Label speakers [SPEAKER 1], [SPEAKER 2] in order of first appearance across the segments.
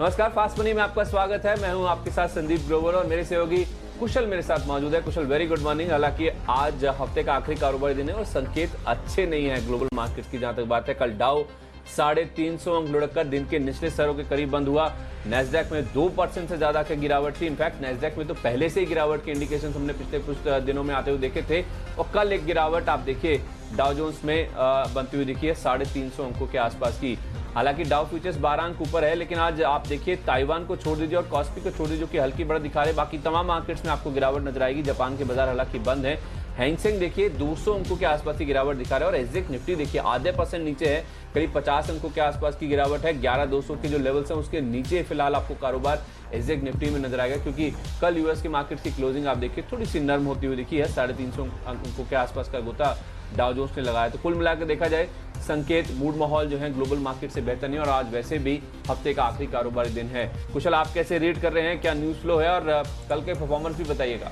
[SPEAKER 1] नमस्कार, fast money में आपका स्वागत है। मैं हूं आपके साथ संदीप ग्रोवर और मेरे सहयोगी कुशल मेरे साथ मौजूद है। कुशल, वेरी गुड मॉर्निंग। हालांकि आज हफ्ते का आखिरी कारोबारी दिन है और संकेत अच्छे नहीं है ग्लोबल मार्केट की। जहां तक बात है, कल डाउ 350 अंक लुढ़ककर दिन के निचले स्तरों के करीब बंद हुआ। नैस्डैक में 2% से ज्यादा की गिरावट थी। इनफैक्ट नैस्डैक में तो पहले से ही गिरावट के इंडिकेशन हमने पिछले कुछ दिनों में आते हुए देखे थे और कल एक गिरावट आप देखिए डाउ जोन्स में बनती हुई दिखी है 350 अंकों के आसपास की। हालांकि डाउ फ्यूचर्स 12 अंक ऊपर है, लेकिन आज आप देखिए ताइवान को छोड़ दीजिए और कॉस्पी को छोड़ दीजिए जो कि हल्की बढ़त दिखा रहे, बाकी तमाम मार्केट्स में आपको गिरावट नजर आएगी। जापान के बाजार हालांकि बंद है। हैंगसेंग देखिए 200 अंकों के आसपास की गिरावट दिखा रहा है और एग्जैक्ट निफ्टी देखिए आधे % नीचे है, करीब 50 अंकों के आसपास की गिरावट है। 11,200 के जो लेवल्स हैं उसके नीचे फिलहाल आपको कारोबार एग्जैक्ट निफ्टी में नजर आएगा, क्योंकि कल यूएस के मार्केट की क्लोजिंग आप देखिए थोड़ी सी नर्म होती हुई दिखी है। 350 अंकों के आसपास का गोता डाउ जोन्स ने लगाया। तो कुल मिलाकर देखा जाए संकेत मूड माहौल जो है ग्लोबल मार्केट से बेहतर नहीं और आज वैसे भी हफ्ते का आखिरी कारोबारी दिन है। कुशल, आप कैसे रीड कर रहे हैं, क्या न्यूज फ्लो है और कल के परफॉर्मेंस भी बताइएगा।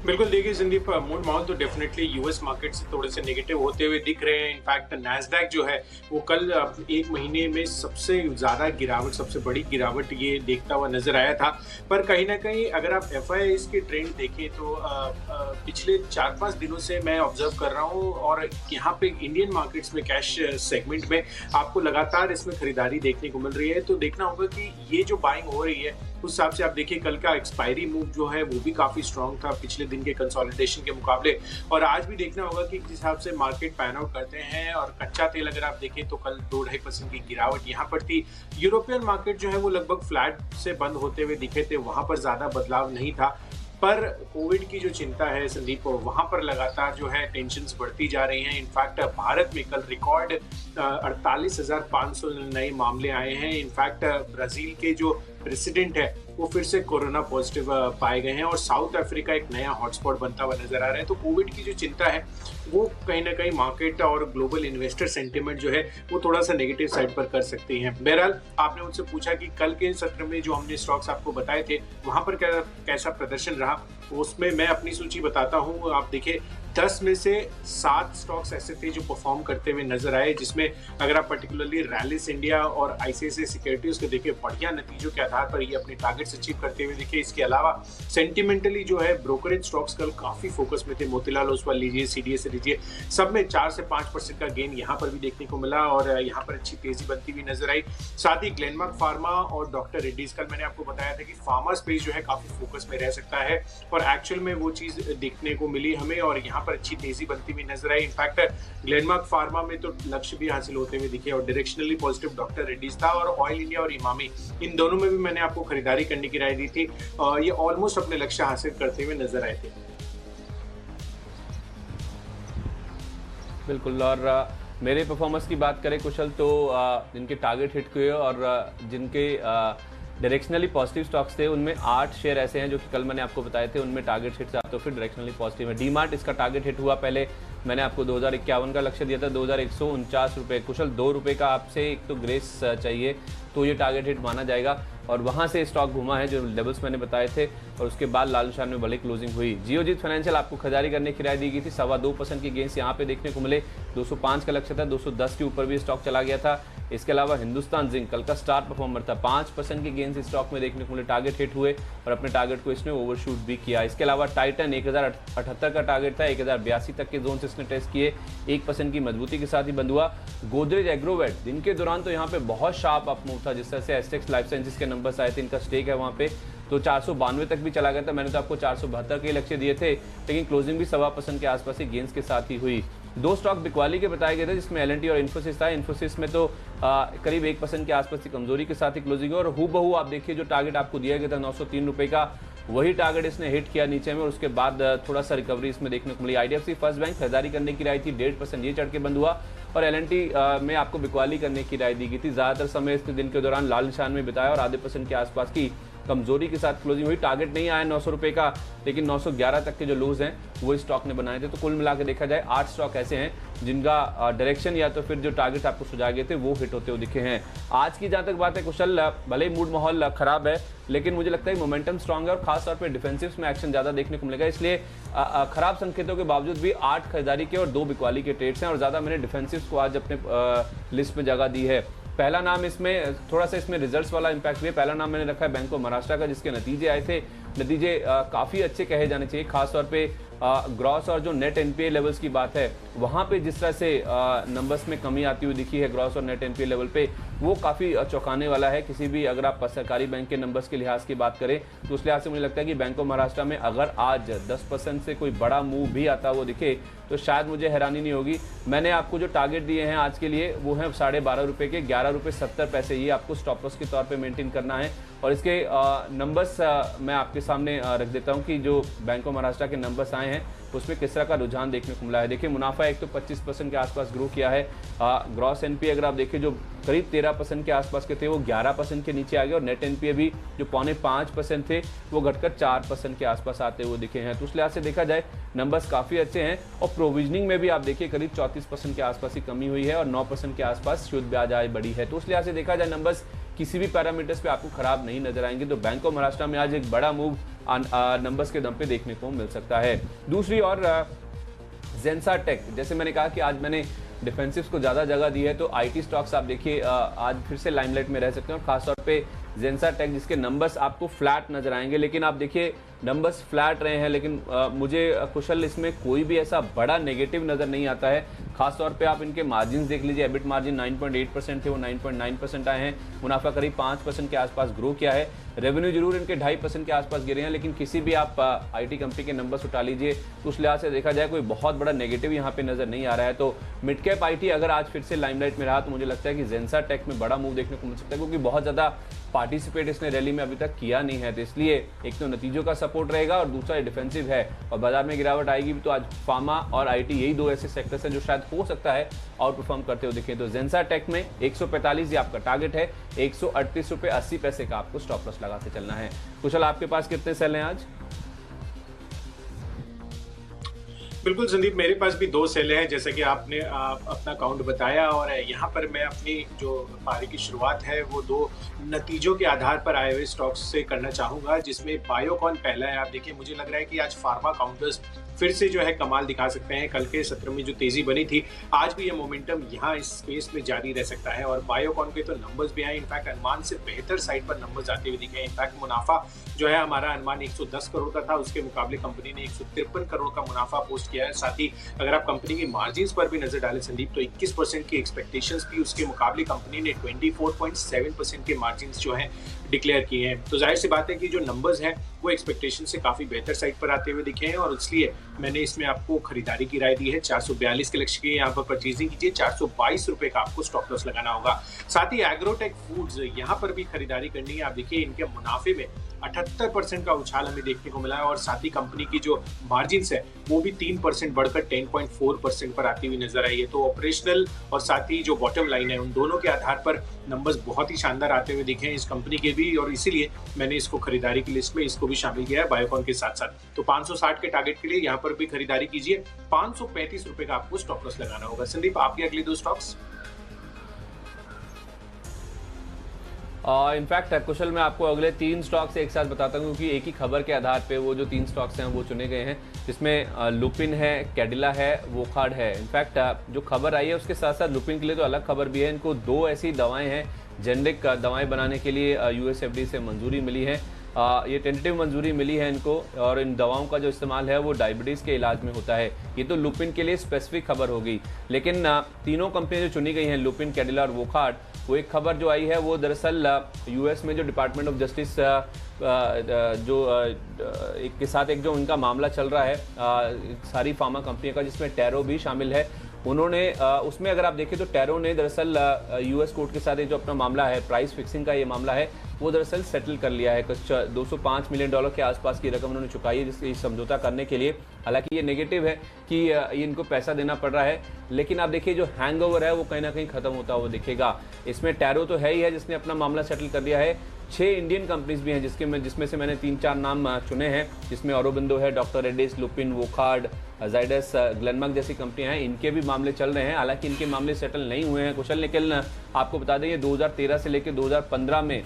[SPEAKER 2] बिल्कुल, देखिए संदीप, मूड माहौल तो डेफिनेटली यूएस मार्केट से थोड़े से नेगेटिव होते हुए दिख रहे हैं। इनफैक्ट नैस्डैक जो है वो कल एक महीने में सबसे ज़्यादा गिरावट, सबसे बड़ी गिरावट ये देखता हुआ नजर आया था। पर कहीं ना कहीं अगर आप एफआईआईज़ के ट्रेंड देखें तो पिछले 4-5 दिनों से मैं ऑब्जर्व कर रहा हूँ और यहाँ पे इंडियन मार्केट्स में कैश सेगमेंट में आपको लगातार इसमें खरीदारी देखने को मिल रही है। तो देखना होगा कि ये जो बाइंग हो रही है उस हिसाब से आप देखिए कल का एक्सपायरी मूव जो है वो भी काफी स्ट्रांग था पिछले दिन के कंसोलिडेशन के मुकाबले। और आज भी देखना होगा कि किस हिसाब से मार्केट पैन आउट करते हैं। और कच्चा तेल अगर आप देखें तो कल 2-2.5% की गिरावट यहाँ पर थी। यूरोपियन मार्केट जो है वो लगभग फ्लैट से बंद होते हुए दिखे थे, वहां पर ज्यादा बदलाव नहीं था। पर कोविड की जो चिंता है संदीप, वहां पर लगातार जो है टेंशन्स बढ़ती जा रही हैं। इनफैक्ट भारत में कल रिकॉर्ड 48,500 नए मामले आए हैं। इनफैक्ट ब्राजील के जो प्रेसिडेंट है वो फिर से कोरोना पॉजिटिव पाए गए हैं और साउथ अफ्रीका एक नया हॉटस्पॉट बनता हुआ नजर आ रहा है। तो कोविड की जो चिंता है वो कहीं ना कहीं मार्केट और ग्लोबल इन्वेस्टर सेंटिमेंट जो है वो थोड़ा सा नेगेटिव साइड पर कर सकते हैं। बहरहाल, आपने मुझसे पूछा कि कल के सत्र में जो हमने स्टॉक्स आपको बताए थे वहां पर कैसा प्रदर्शन रहा, उसमें मैं अपनी सूची बताता हूँ। आप देखिए 10 में से 7 स्टॉक्स ऐसे थे जो परफॉर्म करते हुए नजर आए, जिसमें अगर आप पर्टिकुलरली रैलिस इंडिया और आईसीआईसीआई सिक्योरिटीज को देखिए बढ़िया नतीजों के आधार पर ये अपने टारगेट्स अचीव करते हुए दिखे। इसके अलावा सेंटिमेंटली जो है ब्रोकरेज स्टॉक्स कल काफी फोकस में थे। मोतीलाल ओसवाल लीजिए, सीडीएस लीजिए, सब में 4 से 5% का गेन यहाँ पर भी देखने को मिला और यहाँ पर अच्छी तेजी बनती हुई नजर आई। साथ ही ग्लेनमार्क फार्मा और डॉक्टर रेड्डीज, कल मैंने आपको बताया था कि फार्मा स्पेस जो है काफी फोकस में रह सकता है और एक्चुअल में वो चीज देखने को मिली हमें और यहाँ पर अच्छी तेजी बनती हुई नजर आई। इनफैक्ट ग्लेनमार्क फार्मा में तो लक्ष्य भी हासिल होते हुए दिखे और डायरेक्शनली पॉजिटिव डॉक्टर रेड्डीज था। और ऑयल इंडिया और इमामी, इन दोनों में भी मैंने आपको खरीदारी करने की राय दी थी। ये ऑलमोस्ट अपने लक्ष्य हासिल करते हुए नजर आए थे।
[SPEAKER 1] बिल्कुल, और मेरे परफॉर्मेंस की बात करें कुशल तो जिनके टारगेट हिट हुए और जिनके डायरेक्शनली पॉजिटिव स्टॉक्स थे उनमें 8 शेयर ऐसे हैं जो कि कल मैंने आपको बताए थे उनमें टारगेट हिट था, तो फिर डायरेक्शनली पॉजिटिव है। डीमार्ट, इसका टारगेट हिट हुआ। पहले मैंने आपको 2051 का लक्ष्य दिया था, 2149 रुपये। कुशल, 2 रुपये का आपसे एक तो ग्रेस चाहिए तो ये टारगेट हिट माना जाएगा और वहाँ से स्टॉक घुमा है जो लेवल्स मैंने बताए थे और उसके बाद लाल निशान में भले क्लोजिंग हुई। जियोजीत फाइनेंशियल, आपको खरीदारी करने की राय दी गई थी। 2.25% की गेंस यहाँ पे देखने को मिले। 205 का लक्ष्य था, 210 के ऊपर भी स्टॉक चला गया था। इसके अलावा हिंदुस्तान जिंक कल का स्टार परफॉर्मर था, 5% की गेंस स्टॉक में देखने को मिले। टारगेट हिट हुए और अपने टारगेट को इसने ओवरशूट भी किया। इसके अलावा टाइटन 1078 का टारगेट था, 1082 तक के जोन इसने टेस्ट किए, 1% की मजबूती के साथ ही बंद हुआ। गोदरेज एग्रोवेट, दिन के दौरान तो यहाँ पे बहुत शार्प अप मूव था, जिस तरह से एस्टेक्स लाइफ साइंसेज के नंबर्स आए थे, इनका स्टेक है वहाँ पे, तो 492 तक भी चला गया था। मैंने तो आपको 472 के लक्ष्य दिए थे, लेकिन क्लोजिंग भी 1.25% के आसपास ही गेंस के साथ ही हुई। 2 स्टॉक बिकवाली के बताए गए थे जिसमें एल&टी और इन्फोसिस था। इन्फोसिस में तो करीब 1% के आसपास की कमजोरी के साथ ही क्लोजिंग और हूबहू आप देखिए जो टारगेट आपको दिया गया था 903 रुपये का, वही टारगेट इसने हिट किया नीचे में और उसके बाद थोड़ा सा रिकवरी इसमें देखने को मिली। आईडीएफसी फर्स्ट बैंक खरीदारी करने की राय थी, 1.5% ये चढ़ के बंद हुआ और एल&टी में आपको बिकवाली करने की राय दी गई थी। ज्यादातर समय इस दिन के दौरान लाल निशान में बिताया और आधे % के आसपास की कमजोरी के साथ क्लोजिंग हुई। टारगेट नहीं आया 900 रुपये का, लेकिन 911 तक के जो लोज हैं वो स्टॉक ने बनाए थे। तो कुल मिला के देखा जाए 8 स्टॉक ऐसे हैं जिनका डायरेक्शन या तो फिर जो टारगेट आपको सुझाए गए थे वो हिट होते हुए दिखे हैं। आज की जहां तक बात है कुशल, भले ही मूड माहौल खराब है लेकिन मुझे लगता है मोमेंटम स्ट्रांग है और खासतौर पर डिफेंसिव्स में एक्शन ज्यादा देखने को मिलेगा। इसलिए खराब संकेतों के बावजूद भी 8 खरीदारी के और 2 बिकवाली के ट्रेड्स हैं और ज्यादा मैंने डिफेंसिव्स को आज अपने लिस्ट में जगह दी है। पहला नाम इसमें थोड़ा सा इसमें रिजल्ट्स वाला इम्पैक्ट भी है। पहला नाम मैंने रखा है बैंक ऑफ महाराष्ट्र का, जिसके नतीजे आए थे, नतीजे काफ़ी अच्छे कहे जाने चाहिए। खासतौर पे ग्रॉस और जो नेट एनपीए लेवल्स की बात है, वहाँ पे जिस तरह से नंबर्स में कमी आती हुई दिखी है ग्रॉस और नेट एनपीए लेवल पे, वो काफ़ी चौंकाने वाला है। किसी भी अगर आप सरकारी बैंक के नंबर्स के लिहाज की बात करें तो उस लिहाज से मुझे लगता है कि बैंक ऑफ महाराष्ट्र में अगर आज 10% से कोई बड़ा मूव भी आता वो दिखे तो शायद मुझे हैरानी नहीं होगी। मैंने आपको जो टारगेट दिए हैं आज के लिए वो हैं 12.5 रुपये के, 11.70 ये आपको स्टॉप लॉस के तौर पे मेंटेन करना है। और इसके नंबर्स मैं आपके सामने रख देता हूं कि जो बैंक ऑफ महाराष्ट्र के नंबर्स आए हैं उसमें किस तरह का रुझान देखने को मिला है। देखिए मुनाफा एक तो 25% के आसपास ग्रो किया है। ग्रॉस एनपीए अगर आप देखिए जो करीब 13% के आसपास के थे वो 11% के नीचे आ गए, और नेट एनपीए भी जो 4.5% थे वो घटकर 4% के आसपास आते हुए दिखे हैं। तो उस लिहाज से देखा जाए नंबर्स काफ़ी अच्छे हैं। और प्रोविजनिंग में भी आप देखिए करीब 34% के आसपास ही कमी हुई है और 9% के आसपास शुद्ध ब्याज आय बढ़ी है। तो उस लिहाज से देखा जाए नंबर्स किसी भी पैरामीटर्स पे आपको खराब नहीं नजर आएंगे। तो बैंक ऑफ महाराष्ट्र में आज एक बड़ा मूव नंबर्स के दम पे देखने को मिल सकता है। दूसरी और जेंसा टेक, जैसे मैंने कहा कि आज मैंने डिफेंसिव्स को ज़्यादा जगह दी है, तो आईटी स्टॉक्स आप देखिए आज फिर से लाइमलाइट में रह सकते हैं। और खासतौर पे जेंसा टेक जिसके नंबर्स आपको फ्लैट नजर आएंगे, लेकिन आप देखिए नंबर्स फ्लैट रहे हैं, लेकिन मुझे कुशल इसमें कोई भी ऐसा बड़ा नेगेटिव नज़र नहीं आता है। खासतौर पे आप इनके मार्जिन देख लीजिए, एबिट मार्जिन 9.8% थे, वो 9.9% आए हैं। मुनाफा करीब 5% के आसपास ग्रो किया है। रेवेन्यू जरूर इनके 2.5% के आसपास गिरे हैं, लेकिन किसी भी आप आईटी कंपनी के नंबर्स उठा लीजिए तो उस लिहाज से देखा जाए कोई बहुत बड़ा नेगेटिव यहाँ पे नजर नहीं आ रहा है। तो मिड कैप आईटी अगर आज फिर से लाइमलाइट में रहा तो मुझे लगता है कि जेंसा टेक में बड़ा मूव देखने को मिल सकता है, क्योंकि बहुत ज़्यादा पार्टिसिपेट इसने रैली में अभी तक किया नहीं है। तो इसलिए एक तो नतीजों का सपोर्ट रहेगा और दूसरा डिफेंसिव है, और बाजार में गिरावट आएगी भी। तो आज फार्मा और आईटी यही दो ऐसे सेक्टर्स हैं जो शायद हो सकता है आउट परफॉर्म करते हुए दिखे। तो जेंसा टेक में 145 ये आपका टारगेट है, 138.80 का आपको स्टॉप लॉस लगा के चलना है। कुशल आपके पास कितने सेल हैं आज?
[SPEAKER 2] बिल्कुल संदीप, मेरे पास भी 2 सेल हैं, जैसा कि आपने अपना काउंट बताया। और यहाँ पर मैं अपनी जो पारी की शुरुआत है वो 2 नतीजों के आधार पर आए हुए स्टॉक्स से करना चाहूँगा, जिसमें बायोकॉन पहला है। आप देखिए मुझे लग रहा है कि आज फार्मा काउंटर्स फिर से जो है कमाल दिखा सकते हैं। कल के सत्र में जो तेजी बनी थी, आज भी ये मोमेंटम यहाँ इस स्पेस में जारी रह सकता है। और बायोकॉन के तो नंबर्स भी आए, इनफैक्ट अनुमान से बेहतर साइड पर नंबर्स आते हुए दिखे। इनफैक्ट मुनाफा जो है हमारा अनुमान 110 करोड़ का था, उसके मुकाबले कंपनी ने 153 करोड़ का मुनाफा पोस्ट किया है। साथ ही अगर आप कंपनी की मार्जिन्स पर भी नजर डालें संदीप, तो 21% की एक्सपेक्टेशंस थी, उसके मुकाबले कंपनी ने 24.7% के मार्जिन्स जो हैं डिक्लेयर किए हैं। तो जाहिर सी बात है कि जो नंबर्स हैं वो एक्सपेक्टेशन से काफी बेहतर साइड पर आते हुए दिखे हैं, और इसलिए मैंने इसमें आपको खरीदारी की राय दी है। 442 के लक्ष्य की यहाँ पर परचेजिंग कीजिए, 422 रुपए का आपको स्टॉप लॉस लगाना होगा। साथ ही एग्रोटेक फूड्स, यहाँ पर भी खरीदारी करनी है। आप देखिए इनके मुनाफे में 78% का उछाल हमें देखने को मिला है, और साथ ही कंपनी की जो मार्जिन्स है वो भी 3% बढ़कर 10.4% पर आती हुई नजर आई है। तो ऑपरेशनल और साथ ही जो बॉटम लाइन है उन दोनों के आधार पर नंबर्स बहुत ही शानदार आते हुए दिखे हैं इस कंपनी के भी, और इसीलिए मैंने इसको खरीदारी की लिस्ट में इसको भी शामिल किया है बायोकॉन के साथ साथ। तो 560 के टारगेट के लिए यहाँ पर भी खरीदारी कीजिए, 535 रुपए का आपको स्टॉप लॉस लगाना होगा। संदीप, आपके अगले 2 स्टॉक्स?
[SPEAKER 1] इनफैक्ट कुशल मैं आपको अगले 3 स्टॉक्स एक साथ बताता हूँ, क्योंकि एक ही खबर के आधार पे वो जो 3 स्टॉक्स हैं वो चुने गए हैं, जिसमें लुपिन है, कैडिला है, वोखार्ड है। इनफैक्ट जो खबर आई है उसके साथ साथ लुपिन के लिए तो अलग खबर भी है। इनको 2 ऐसी दवाएं हैं, जेनरिक दवाएं बनाने के लिए यूएसएफडी से मंजूरी मिली है। ये टेंटेटिव मंजूरी मिली है इनको, और इन दवाओं का जो इस्तेमाल है वो डायबिटीज़ के इलाज में होता है। ये तो लुपिन के लिए स्पेसिफिक खबर होगी, लेकिन तीनों कंपनियां जो चुनी गई हैं, लुपिन, कैडिला और वोखार्ड, वो एक खबर जो आई है वो दरअसल यूएस में जो डिपार्टमेंट ऑफ जस्टिस जो एक के साथ एक जो उनका मामला चल रहा है सारी फार्मा कंपनियों का, जिसमें टैरो भी शामिल है, उन्होंने उसमें अगर आप देखें तो टैरो ने दरअसल यूएस कोर्ट के साथ जो अपना मामला है, प्राइस फिक्सिंग का ये मामला है, वो दरअसल सेटल कर लिया है। कुछ $205 मिलियन के आसपास की रकम उन्होंने चुकाई है जिसकी समझौता करने के लिए। हालांकि ये नेगेटिव है कि ये इनको पैसा देना पड़ रहा है, लेकिन आप देखिए जो हैंगओवर है वो कहीं ना कहीं खत्म होता हुआ दिखेगा। इसमें टैरो तो है ही है जिसने अपना मामला सेटल कर दिया है, 6 इंडियन कंपनीज भी हैं जिसमें से मैंने 3-4 नाम चुने हैं, जिसमें औरोबिंदो है, डॉक्टर रेड्डीज, लुपिन, वोखार्ड, जाइडस, ग्लेनमार्क जैसी कंपनियां हैं। इनके भी मामले चल रहे हैं, हालांकि इनके मामले सेटल नहीं हुए हैं कुशल। लेकिन आपको बता दें ये 2013 से लेकर 2015 में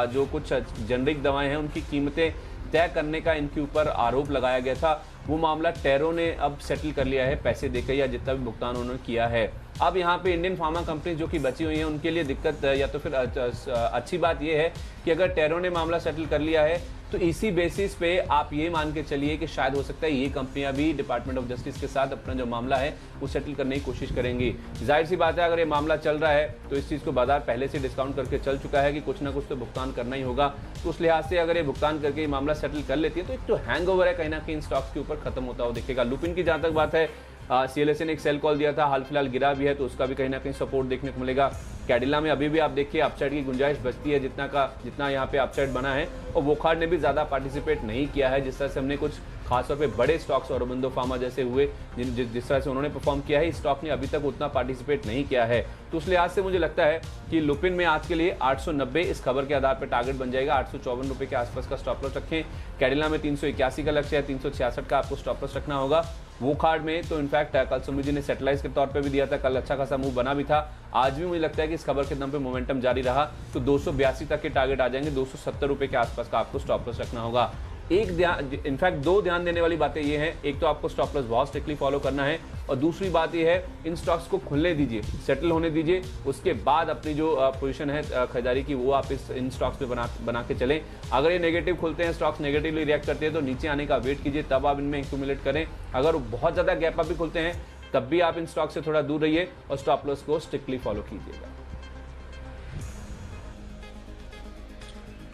[SPEAKER 1] जो कुछ जेनरिक दवाएं हैं उनकी कीमतें तय करने का इनके ऊपर आरोप लगाया गया था, वो मामला टैरो ने अब सेटल कर लिया है पैसे देकर, या जितना भी भुगतान उन्होंने किया है। अब यहाँ पे इंडियन फार्मा कंपनी जो कि बची हुई हैं उनके लिए दिक्कत या तो फिर अच्छी बात यह है कि अगर टेरो ने मामला सेटल कर लिया है तो इसी बेसिस पे आप ये मान के चलिए कि शायद हो सकता है ये कंपनियां भी डिपार्टमेंट ऑफ जस्टिस के साथ अपना जो मामला है वो सेटल करने की कोशिश करेंगी। जाहिर सी बात है अगर ये मामला चल रहा है तो इस चीज़ को बाजार पहले से डिस्काउंट करके चल चुका है कि कुछ ना कुछ तो भुगतान करना ही होगा। तो उस लिहाज से अगर ये भुगतान करके ये मामला सेटल कर लेती है तो एक तो हैंगओवर है कहीं ना कहीं इन स्टॉक्स के ऊपर खत्म होता हुआ दिखेगा। लुपिन की जहाँ तक बात है CLSA ने एक सेल कॉल दिया था, हाल फिलहाल गिरा भी है तो उसका भी कहीं ना कहीं सपोर्ट देखने को मिलेगा। कैडिला में अभी भी आप देखिए अपसाइड की गुंजाइश बचती है जितना यहाँ पे अपसाइड बना है, और वोखार्ड ने भी ज़्यादा पार्टिसिपेट नहीं किया है जिस तरह से हमने कुछ खासतौर पे बड़े स्टॉक्स औरोबिंदो फार्मा जैसे हुए जिस तरह से उन्होंने परफॉर्म किया है, इस स्टॉक ने अभी तक उतना पार्टिसिपेट नहीं किया है। तो उस लिहाज से मुझे लगता है कि लुपिन में आज के लिए 890 इस खबर के आधार पर टारगेट बन जाएगा। 854 रुपये के आसपास का स्टॉप लॉस रखें। कैडिला में 381 का लक्ष्य है, 366 का आपको स्टॉप लॉस रखना होगा। वोखार्ड में तो इनफैक्ट कल सुमित जी ने सेटेलाइज के तौर पे भी दिया था, कल अच्छा खासा मूव बना भी था। आज भी मुझे लगता है कि इस खबर के दम पे मोमेंटम जारी रहा तो 282 तक के टारगेट आ जाएंगे। 270 रुपये के आसपास का आपको स्टॉप लॉस रखना होगा। इनफैक्ट दो ध्यान देने वाली बातें ये हैं, एक तो आपको स्टॉप लॉस बहुत स्ट्रिक्टली फॉलो करना है, और दूसरी बात ये है इन स्टॉक्स को खुलने दीजिए, सेटल होने दीजिए, उसके बाद अपनी जो पोजीशन है खरीदारी की वो आप इन स्टॉक्स पे बना के चलें। अगर ये नेगेटिव खुलते हैं, स्टॉक्स नेगेटिवली रिएक्ट करते हैं तो नीचे आने का वेट कीजिए, तब आप इनमें एक्यूमुलेट करें। अगर बहुत ज़्यादा गैप अप भी खुलते हैं तब भी आप इन स्टॉक से थोड़ा दूर रहिए और स्टॉप लॉस को स्ट्रिक्टली फॉलो कीजिएगा।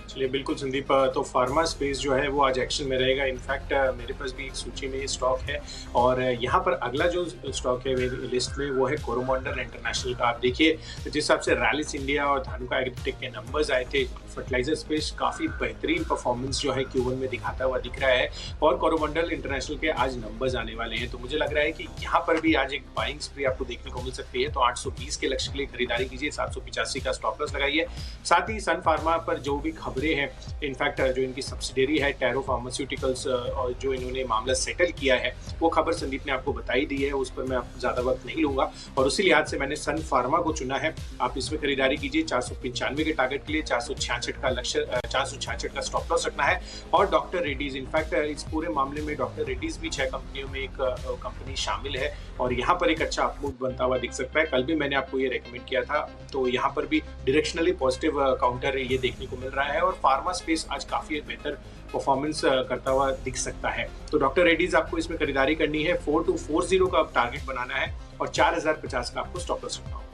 [SPEAKER 2] चलिए बिल्कुल संदीप, तो फार्मा स्पेस जो है वो आज एक्शन में रहेगा। इनफैक्ट मेरे पास भी एक सूची में ये स्टॉक है, और यहाँ पर अगला जो स्टॉक है मेरी लिस्ट में वो है कोरोमंडल इंटरनेशनल का। आप देखिए जिस हिसाब से रैलिस इंडिया और धानुका एग्रीटेक के नंबर्स आए थे, फर्टिलाइजर स्पेस काफ़ी बेहतरीन परफॉर्मेंस जो है Q1 में दिखाता हुआ दिख रहा है, और कोरोमंडल इंटरनेशनल के आज नंबर्स आने वाले हैं। तो मुझे लग रहा है कि यहाँ पर भी आज एक बाइंग स्प्री आपको देखने को मिल सकती है। तो 820 के लक्ष्य के लिए खरीदारी कीजिए, 785 का स्टॉप लॉस लगाइए। साथ ही सन फार्मा पर जो भी खबरें हैं, इनफैक्ट जो इनकी सब्सिडियरी है टैरो फार्मास्यूटिकल्स, और जो इन्होंने मामला सेटल किया है वो खबर संदीप ने आपको बताई दी है, उस पर मैं ज़्यादा वक्त नहीं लूंगा, और उसी लिहाज से मैंने सन फार्मा को चुना है। आप इसमें खरीदारी कीजिए। 495 के टारगेट के लिए 466 का लक्ष्य, 466 का स्टॉप लॉस रखना है। और डॉक्टर रेड्डीज, इनफैक्ट इस पूरे मामले में डॉक्टर रेड्डीज भी 6 कंपनियों में एक कंपनी शामिल है, और यहाँ पर एक अच्छा अपमूव बनता हुआ दिख सकता है। कल भी मैंने आपको ये रेकमेंड किया था, तो यहाँ पर भी डायरेक्शनली पॉजिटिव काउंटर ये देखने को मिल रहा है, और फार्मा स्पेस आज काफी बेहतर परफॉर्मेंस करता हुआ दिख सकता है। तो डॉक्टर रेड्डीज आपको इसमें खरीदारी करनी है। 4240 का टारगेट बनाना है, और 4050 का आपको स्टॉप लॉस रखना होगा।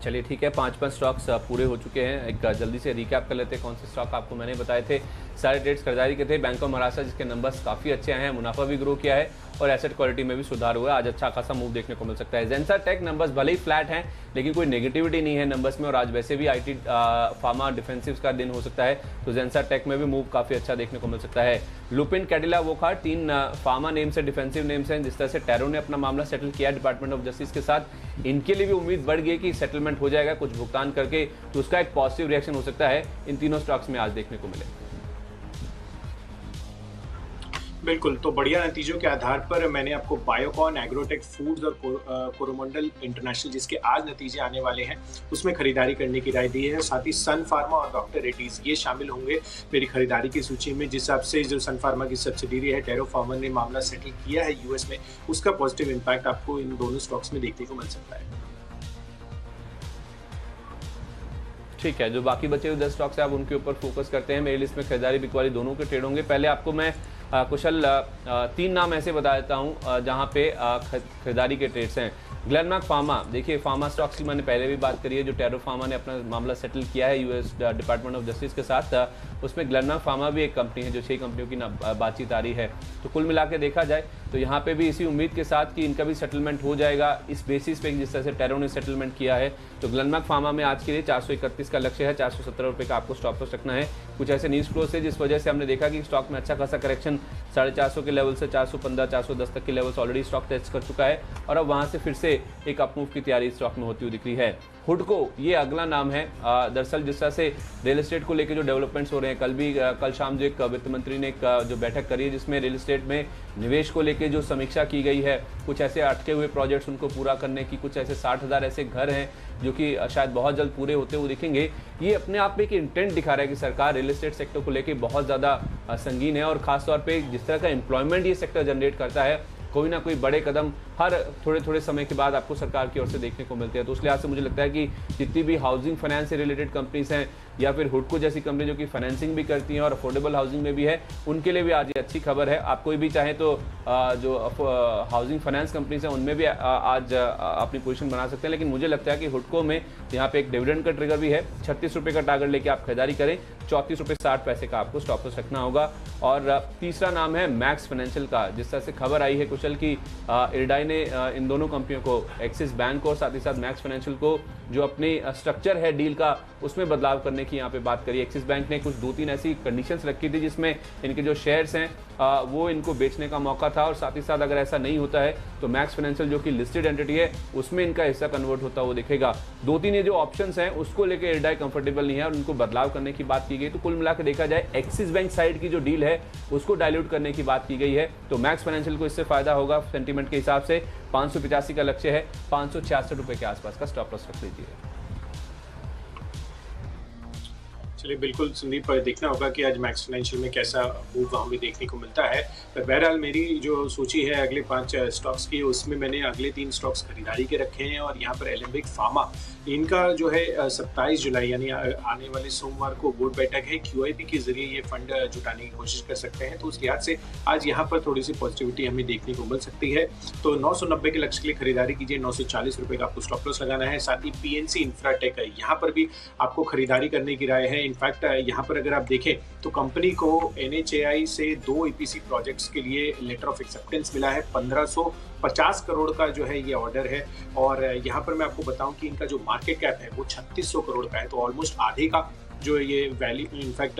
[SPEAKER 1] चलिए ठीक है, 5 स्टॉक्स पूरे हो चुके हैं। एक जल्दी से रिकैप कर लेते हैं कौन से स्टॉक आपको मैंने बताए थे। सारे ट्रेड्स खरीदारी के थे। बैंक ऑफ महाराष्ट्र जिसके नंबर्स काफ़ी अच्छे आए हैं, मुनाफा भी ग्रो किया है और एसेट क्वालिटी में भी सुधार हुआ है। आज अच्छा खासा मूव देखने को मिल सकता है। जेंसर टेक नंबर्स भले ही फ्लैट हैं लेकिन कोई नेगेटिविटी नहीं है नंबर्स में, और आज वैसे भी IT फार्मा डिफेंसिव्स का दिन हो सकता है, तो जेंसर टेक में भी मूव काफ़ी अच्छा देखने को मिल सकता है। लुपिन, कैडिला, वोखार्ड 3 फार्मा नेम्स है, डिफेंसिव नेम्स हैं। जिस तरह से टैरो ने अपना मामला सेटल किया डिपार्टमेंट ऑफ जस्टिस के साथ, इनके लिए भी उम्मीद बढ़ गई कि सेटलमेंट हो जाएगा कुछ भुगतान करके, तो उसका एक पॉजिटिव रिएक्शन हो सकता है इन तीनों स्टॉक्स में आज देखने को मिले।
[SPEAKER 2] बिल्कुल, तो बढ़िया नतीजों के आधार पर मैंने आपको बायोकॉन, एग्रोटेक फूड्स और कोरोमंडल इंटरनेशनल जिसके आज नतीजे आने वाले हैं उसमें खरीदारी करने की राय दी है। साथ ही सन फार्मा और डॉक्टर रेड्डीज ये शामिल होंगे मेरी खरीदारी की सूची में। जिस हिसाब से जो सन फार्मा की सब्सिडियरी है टेरो फार्मा ने मामला सेटल किया है US में, उसका पॉजिटिव इम्पैक्ट आपको इन दोनों स्टॉक्स में देखने को मिल सकता है।
[SPEAKER 1] ठीक है, जो बाकी बचे हुए 10 स्टॉक्स हैं आप उनके ऊपर फोकस करते हैं। मेरी लिस्ट में खरीदारी बिकवाली दोनों के ट्रेड होंगे। पहले आपको मैं कुशल 3 नाम ऐसे बता देता हूं जहां पे खरीदारी के ट्रेड्स हैं। ग्लेनमार्क फार्मा, देखिए फार्मा स्टॉक्स की मैंने पहले भी बात करी है, जो टेरो फार्मा ने अपना मामला सेटल किया है US डिपार्टमेंट ऑफ जस्टिस के साथ, उसमें ग्लेनमार्क फार्मा भी एक कंपनी है जो 6 कंपनियों की बातचीत आ रही है। तो कुल मिला के देखा जाए तो यहाँ पे भी इसी उम्मीद के साथ कि इनका भी सेटलमेंट हो जाएगा इस बेसिस पे जिस तरह से टेरो ने सेटलमेंट किया है। तो ग्लेनमार्क फार्मा में आज के लिए 431 का लक्ष्य है, 417 रुपये का आपको स्टॉप लॉस रखना है। कुछ ऐसे न्यूज़ फ्लोज है जिस वजह से हमने देखा कि स्टॉक में अच्छा खासा करेक्शन 450 के लेवल से 415, 410 तक के लेवल्स ऑलरेडी स्टॉक टेस्ट कर चुका है, और अब वहाँ से फिर से एक अपमूव की तैयारी स्टॉक में होती हुई दिख रही है। हुडको ये अगला नाम है। दरअसल जिस तरह से रियल एस्टेट को लेकर जो डेवलपमेंट्स हो रहे हैं, कल शाम जो एक वित्त मंत्री ने एक जो बैठक करी है जिसमें रियल एस्टेट में निवेश को लेकर जो समीक्षा की गई है, कुछ ऐसे अटके हुए प्रोजेक्ट्स उनको पूरा करने की, कुछ ऐसे 60,000 ऐसे घर हैं जो कि शायद बहुत जल्द पूरे होते हुए दिखेंगे। ये अपने आप में एक इंटेंट दिखा रहा है कि सरकार रियल एस्टेट सेक्टर को लेकर बहुत ज़्यादा संगीन है, और खासतौर पर जिस तरह का एम्प्लॉयमेंट ये सेक्टर जनरेट करता है कोई ना कोई बड़े कदम हर थोड़े थोड़े समय के बाद आपको सरकार की ओर से देखने को मिलते हैं। तो उस लिहाज से मुझे लगता है कि जितनी भी हाउसिंग फाइनेंस से रिलेटेड कंपनीज हैं या फिर हुडको जैसी कंपनी जो कि फाइनेंसिंग भी करती हैं और अफोर्डेबल हाउसिंग में भी है, उनके लिए भी आज ये अच्छी खबर है। आप कोई भी चाहे तो जो हाउसिंग फाइनेंस कंपनीज हैं उनमें भी आज अपनी पोजीशन बना सकते हैं, लेकिन मुझे लगता है कि हुडको में यहाँ पे एक डिविडेंड का ट्रिगर भी है। 36 रुपये का टारगेट लेके आप खरीदारी करें, 34 रुपये 60 पैसे का आपको स्टॉप लॉस रखना होगा। और तीसरा नाम है मैक्स फाइनेंशियल का। जिस तरह से खबर आई है कुशल की इरडाई ने इन दोनों कंपनियों को, एक्सिस बैंक को और साथ ही साथ मैक्स फाइनेंशियल को, जो अपनी स्ट्रक्चर है डील का उसमें बदलाव करने की यहाँ पे बात करी। एक्सिस बैंक ने कुछ 2-3 ऐसी कंडीशंस रखी थी जिसमें इनके जो शेयर्स हैं वो इनको बेचने का मौका था, और साथ ही साथ अगर ऐसा नहीं होता है तो मैक्स फाइनेंशियल जो कि लिस्टेड एंटिटी है उसमें इनका हिस्सा कन्वर्ट होता हुआ दिखेगा। 2-3 ये जो ऑप्शंस हैं उसको लेकर इरडाई कंफर्टेबल नहीं है और उनको बदलाव करने की बात की गई। तो कुल मिलाकर देखा जाए एक्सिस बैंक साइड की जो डील है उसको डाइल्यूट करने की बात की गई है। तो मैक्स फाइनेंशियल को इससे फायदा होगा सेंटीमेंट के हिसाब से। 585 का लक्ष्य है, 566 रुपए के आसपास का स्टॉप लॉस रख लीजिए।
[SPEAKER 2] चलिए बिल्कुल संदीप, देखना होगा कि आज मैक्स फाइनेंशियल में कैसा मूव हमें देखने को मिलता है। पर बहरहाल मेरी जो सूची है अगले 5 स्टॉक्स की, उसमें मैंने अगले 3 स्टॉक्स खरीदारी के रखे हैं। और यहाँ पर एलेंबिक फार्मा, इनका जो है 27 जुलाई यानी आने वाले सोमवार को बोर्ड बैठक है। QIP के जरिए ये फंड जुटाने की कोशिश कर सकते हैं, तो उस लिहाज से आज यहाँ पर थोड़ी सी पॉजिटिविटी हमें देखने को मिल सकती है। तो 990 के लक्ष्य के लिए खरीदारी कीजिए, 940 रुपये का आपको स्टॉप लॉस लगाना है। साथ ही PNC इंफ्राटेक है, यहाँ पर भी आपको खरीदारी करने की राय है। इनफैक्ट यहाँ पर अगर आप देखें तो कंपनी को NHAI से 2 EPC प्रोजेक्ट्स के लिए लेटर ऑफ एक्सेप्टेंस मिला है। 1550 करोड़ का जो है ये ऑर्डर है। और यहाँ पर मैं आपको बताऊं कि इनका जो मार्केट कैप है वो 3600 करोड़ का है। तो ऑलमोस्ट आधे का जो ये वैल्यू, इनफैक्ट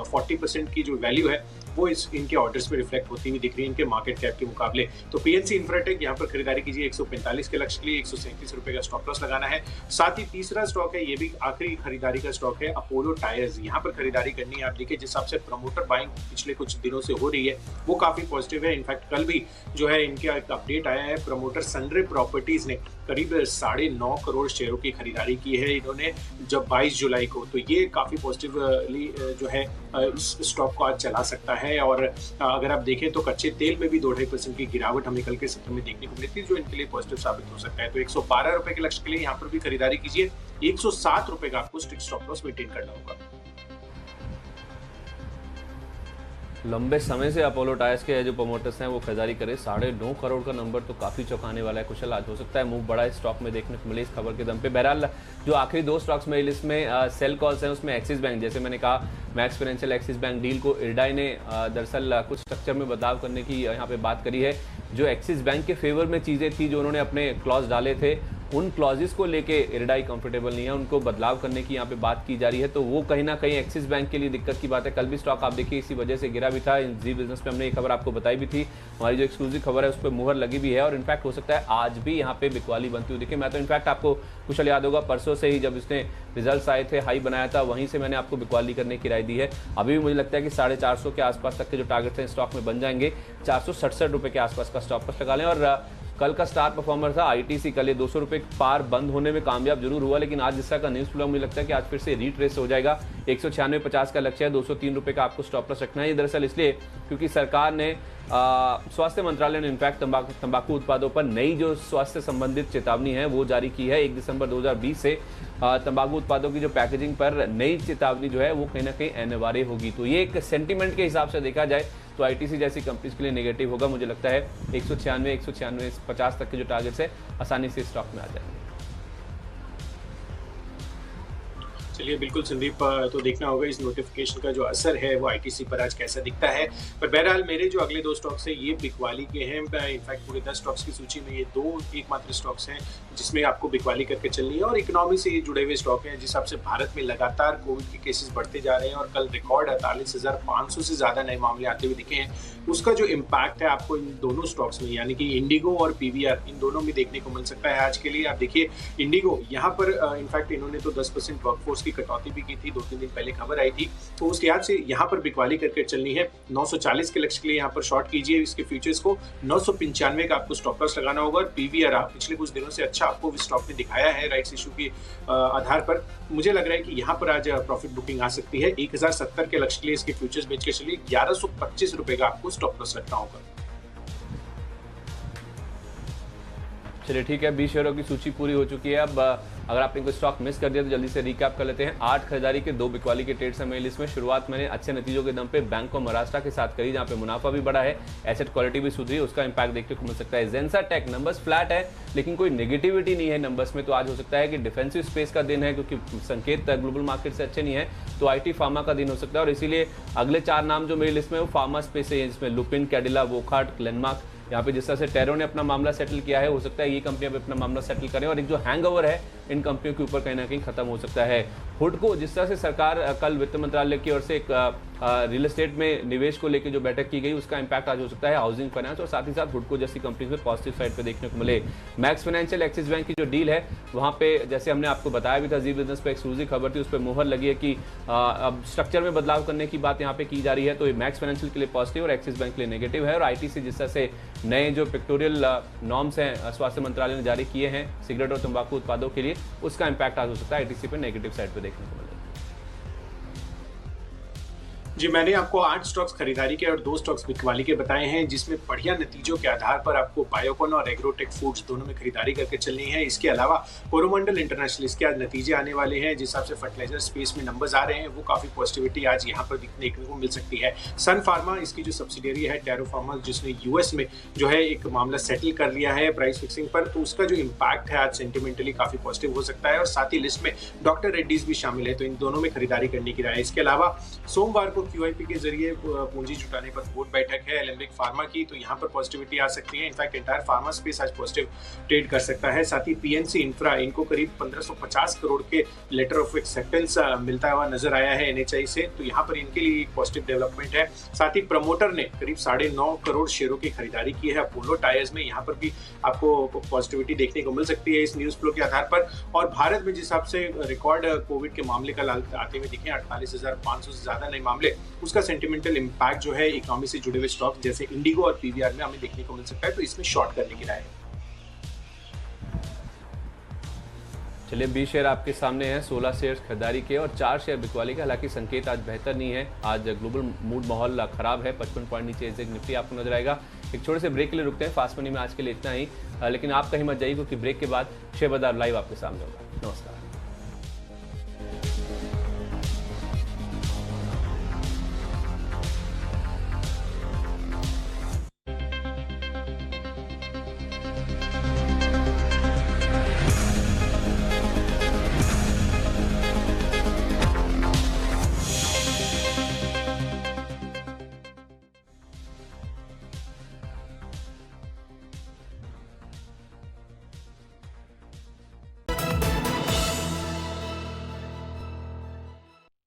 [SPEAKER 2] 40% की जो वैल्यू है वो इनके ऑर्डर्स में रिफ्लेक्ट होती हुई दिख रही है इनके मार्केट कैप के मुकाबले। तो PNC इंफ्राटेक यहाँ पर खरीदारी कीजिए, 145 के लक्ष्य के लिए 137 रुपये का स्टॉप लॉस लगाना है। साथ ही तीसरा स्टॉक है, ये भी आखिरी खरीदारी का स्टॉक है, अपोलो टायर्स। यहाँ पर खरीदारी करनी है। आप देखिए जिस हिसाब से प्रमोटर बाइंग पिछले कुछ दिनों से हो रही है वो काफी पॉजिटिव है। इनफैक्ट कल भी जो है इनका एक अपडेट आया है, प्रमोटर सनरे प्रॉपर्टीज ने करीब 9.5 करोड़ शेयरों की खरीदारी की है इन्होंने जब 22 जुलाई को। तो ये काफी पॉजिटिवली जो है इस स्टॉक को आज चला सकता है। और अगर आप देखें तो कच्चे तेल में भी 2.5% की गिरावट हमें कल के सत्र में देखने को मिली थी, जो इनके लिए पॉजिटिव साबित हो सकता है। तो 112 रुपए के लक्ष्य के लिए यहाँ पर भी खरीदारी कीजिए, 107 रुपए का आपको स्ट्रिक्ट स्टॉप लॉस मेंटेन करना होगा।
[SPEAKER 1] लंबे समय से अपोलो टायर्स के जो प्रमोटर्स हैं वो खरीदारी करें। 9.5 करोड़ का नंबर तो काफ़ी चौंकाने वाला है कुशल। आज हो सकता है मूव बड़ा इस स्टॉक में देखने को मिले इस खबर के दम पे। बहरहाल जो आखिरी 2 स्टॉक्स मेरी लिस्ट में सेल कॉल्स हैं उसमें एक्सिस बैंक, जैसे मैंने कहा max financial axis bank deal को इरडाई ने दरअसल कुछ स्ट्रक्चर में बदलाव करने की यहाँ पे बात करी है। जो एक्सिस बैंक के फेवर में चीज़ें थी जो उन्होंने अपने क्लॉज डाले थे, उन क्लॉजेस को लेके इरडाई कंफर्टेबल नहीं है, उनको बदलाव करने की यहाँ पे बात की जा रही है। तो वो कहीं ना कहीं एक्सिस बैंक के लिए दिक्कत की बात है। कल भी स्टॉक आप देखिए इसी वजह से गिरा भी था। जी बिजनेस पे हमने ये खबर आपको बताई भी थी, हमारी जो एक्सक्लूसिव खबर है उस पर मुहर लगी भी है। और इनफैक्ट हो सकता है आज भी यहाँ पे बिकवाली बनती हुई दिखे। मैं तो इनफैक्ट आपको कुशल याद होगा परसों से ही जब इसने रिजल्ट्स आए थे, हाई बनाया था, वहीं से मैंने आपको बिकवाली करने की राय दी है। अभी भी मुझे लगता है कि 450 के आसपास तक के जो टारगेट्स हैं स्टॉक में बन जाएंगे। 467 रुपये के आसपास का स्टॉप लॉस लगा लें। और कल का स्टार परफॉर्मर था ITC, कल ये 200 रुपये पार बंद होने में कामयाब जरूर हुआ, लेकिन आज जिस तरह का न्यूज़ फ्लो मुझे लगता है कि आज फिर से रीट्रेस हो जाएगा। 196.50 का लक्ष्य है, 203 रुपये का आपको स्टॉप लॉस रखना है। ये दरअसल इसलिए क्योंकि सरकार ने स्वास्थ्य मंत्रालय ने इनफैक्ट तंबाकू उत्पादों पर नई जो स्वास्थ्य संबंधित चेतावनी है वो जारी की है। 1 दिसंबर 2020 से तंबाकू उत्पादों की जो पैकेजिंग पर नई चेतावनी जो है वो कहीं ना कहीं अनिवार्य होगी। तो ये एक सेंटीमेंट के हिसाब से देखा जाए तो ITC जैसी कंपनीज के लिए नेगेटिव होगा। मुझे लगता है 196-196.50 तक के जो टारगेट्स है आसानी से स्टॉक में आ जाएंगे।
[SPEAKER 2] चलिए बिल्कुल संदीप, तो देखना होगा इस नोटिफिकेशन का जो असर है वो ITC पर आज कैसा दिखता है। पर बहरहाल मेरे जो अगले 2 स्टॉक्स हैं ये बिकवाली के हैं। इनफैक्ट पूरे 10 स्टॉक्स की सूची में ये 2 एकमात्र स्टॉक्स हैं जिसमें आपको बिकवाली करके चलनी है। और इकोनॉमी से ये जुड़े हुए स्टॉक हैं जिस हिसाब से भारत में लगातार कोविड के केसेस बढ़ते जा रहे हैं और कल रिकॉर्ड 48,500 से ज़्यादा नए मामले आते हुए दिखे हैं। उसका जो इम्पैक्ट है आपको इन दोनों स्टॉक्स में यानी कि इंडिगो और PVR इन दोनों में देखने को मिल सकता है। आज के लिए आप देखिए इंडिगो यहाँ पर इनफैक्ट इन्होंने तो 10% वर्कफोर्स की कटौती भी की थी, 2-3 दिन पहले खबर आई थी। तो उस लिहाज से यहाँ पर बिकवाली करके चलनी है। 940 के लक्ष्य के लिए यहाँ पर शॉर्ट कीजिए इसके फ्यूचर्स को। 995 का आपको स्टॉप लॉस लगाना होगा। और PVR पिछले कुछ दिनों से अच्छा आपको स्टॉक ने दिखाया है राइट्स इशू के आधार पर। मुझे लग रहा है कि यहाँ पर आज प्रॉफिट बुकिंग आ सकती है। 1070 के लक्ष्य के लिए इसके फ्यूचर्स बेच के चलिए। 1125 रुपए का आपको स्टॉप लॉस रखना होगा।
[SPEAKER 1] चलिए ठीक है, 20 शेयरों की सूची पूरी हो चुकी है। अब अगर आपने कोई स्टॉक मिस कर दिया तो जल्दी से रिकैप कर लेते हैं। 8 खरीदारी के 2 बिकवाली के ट्रेड्स हैं मेरी लिस्ट में। शुरुआत मैंने अच्छे नतीजों के दम पे बैंक ऑफ महाराष्ट्र के साथ करी, जहां पे मुनाफा भी बढ़ा है, एसेट क्वालिटी भी सुधरी, उसका इंपैक्ट देखने को मिल सकता है। जेंसा टेक नंबर्स फ्लैट है लेकिन कोई नेगेटिविटी नहीं है नंबर्स में, तो आज हो सकता है कि डिफेंसिव स्पेस का दिन है, क्योंकि संकेत ग्लोबल मार्केट से अच्छे नहीं है, तो आईटी फार्मा का दिन हो सकता है। और इसीलिए अगले 4 नाम जो मेरी लिस्ट में वो फार्मा स्पेस है, जिसमें लुपिन, कैडिला, वोखार्ट, ग्लेनमार्क। यहाँ पे जिस तरह से टेरो ने अपना मामला सेटल किया है, हो सकता है ये कंपनियां भी अपना मामला सेटल करें और एक जो हैंगओवर है इन कंपनियों के ऊपर कहीं ना कहीं खत्म हो सकता है। हुडको, जिस तरह से सरकार कल वित्त मंत्रालय की ओर से एक रियल एस्टेट में निवेश को लेकर जो बैठक की गई, उसका इंपैक्ट आज हो सकता है हाउसिंग फाइनेंस और साथ ही साथ हुडको जैसी कंपनी में पॉजिटिव साइड पे देखने को मिले। मैक्स फाइनेंशियल एक्सिस बैंक की जो डील है, वहाँ पे जैसे हमने आपको बताया भी था, जी बिजनेस पे एक्सक्लूसिव खबर थी, उस पर मोहर लगी है कि अब स्ट्रक्चर में बदलाव करने की बात यहाँ पे की जा रही है। तो ये मैक्स फाइनेंशियल के लिए पॉजिटिव और एक्सिस बैंक के लिए नेगेटिव है। और आईटी से जिस तरह से नए जो पिक्टोरियल नॉर्म्स हैं स्वास्थ्य मंत्रालय ने जारी किए हैं सिगरेट और तंबाकू उत्पादों के लिए, उसका इंपैक्ट आज हो सकता है आईटीसी पे नेगेटिव साइड पे देखने को मिलेगा।
[SPEAKER 2] जी, मैंने आपको 8 स्टॉक्स खरीदारी के और 2 स्टॉक्स बिकवाली के बताए हैं, जिसमें बढ़िया नतीजों के आधार पर आपको बायोकॉन और एग्रोटेक फूड्स दोनों में खरीदारी करके चलनी है। इसके अलावा कोरोमंडल इंटरनेशनल, इसके आज नतीजे आने वाले हैं, जिस हिसाब से फर्टिलाइजर स्पेस में नंबर्स आ रहे हैं, वो काफी पॉजिटिविटी आज यहाँ पर देखने को मिल सकती है। सन फार्मा, इसकी जो सब्सिडियरी है टैरो फार्मा, जिसने यूएस में जो है एक मामला सेटल कर लिया है प्राइस फिक्सिंग पर, तो उसका जो इम्पैक्ट है आज सेंटिमेंटली काफी पॉजिटिव हो सकता है। और साथ ही लिस्ट में डॉक्टर रेड्डीज भी शामिल है, तो इन दोनों में खरीदारी करने की राय है। इसके अलावा सोमवार को क्यूआईपी के जरिए पूंजी जुटाने पर बोर्ड बैठक है एलेम्बिक फार्मा की, तो यहाँ पर पॉजिटिविटी आ सकती है। इनफैक्ट एंटायर फार्मा स्पेस आज पॉजिटिव ट्रेड कर सकता है। साथ ही पीएनसी इंफ्रा, इनको करीब 1550 करोड़ के लेटर ऑफ एक्सेप्टेंस मिलता हुआ नजर आया है एनएचआई से, तो यहाँ पर इनके लिए एक पॉजिटिव डेवलपमेंट है। साथ ही प्रमोटर ने करीब 9.5 करोड़ शेयरों की खरीदारी की है अपोलो टायर्स में, यहाँ पर भी आपको पॉजिटिविटी देखने को मिल सकती है इस न्यूज फ्लो के आधार पर। और भारत में जिस हिसाब से रिकॉर्ड कोविड के मामले कल आते हुए दिखे, 48,500 से ज्यादा नए मामले, उसका सेंटिमेंटल इंपैक्ट जो है इकोनॉमी से जुड़े हुए स्टॉक जैसे इंडिगो और पीवीआर में हमें देखने को मिल सकता है, तो इसमें शॉर्ट करने की राय है।
[SPEAKER 1] चलिए 20 शेयर आपके सामने हैं, 16 शेयर खरीदारी के और 4 शेयर बिकवाली के। हालांकि संकेत आज बेहतर नहीं है, आज ग्लोबल मूड माहौल खराब है। 55 पॉइंट नीचे एग्जैक्ट निफ्टी आपको नजर आएगा। एक छोटे से ब्रेक के लिए रुकते हैं, फास्ट मनी में आज के लिए इतना ही, लेकिन आप कहीं मत जाइए क्योंकि ब्रेक के बाद शेयर बाजार लाइव आपके सामने होगा। नमस्कार।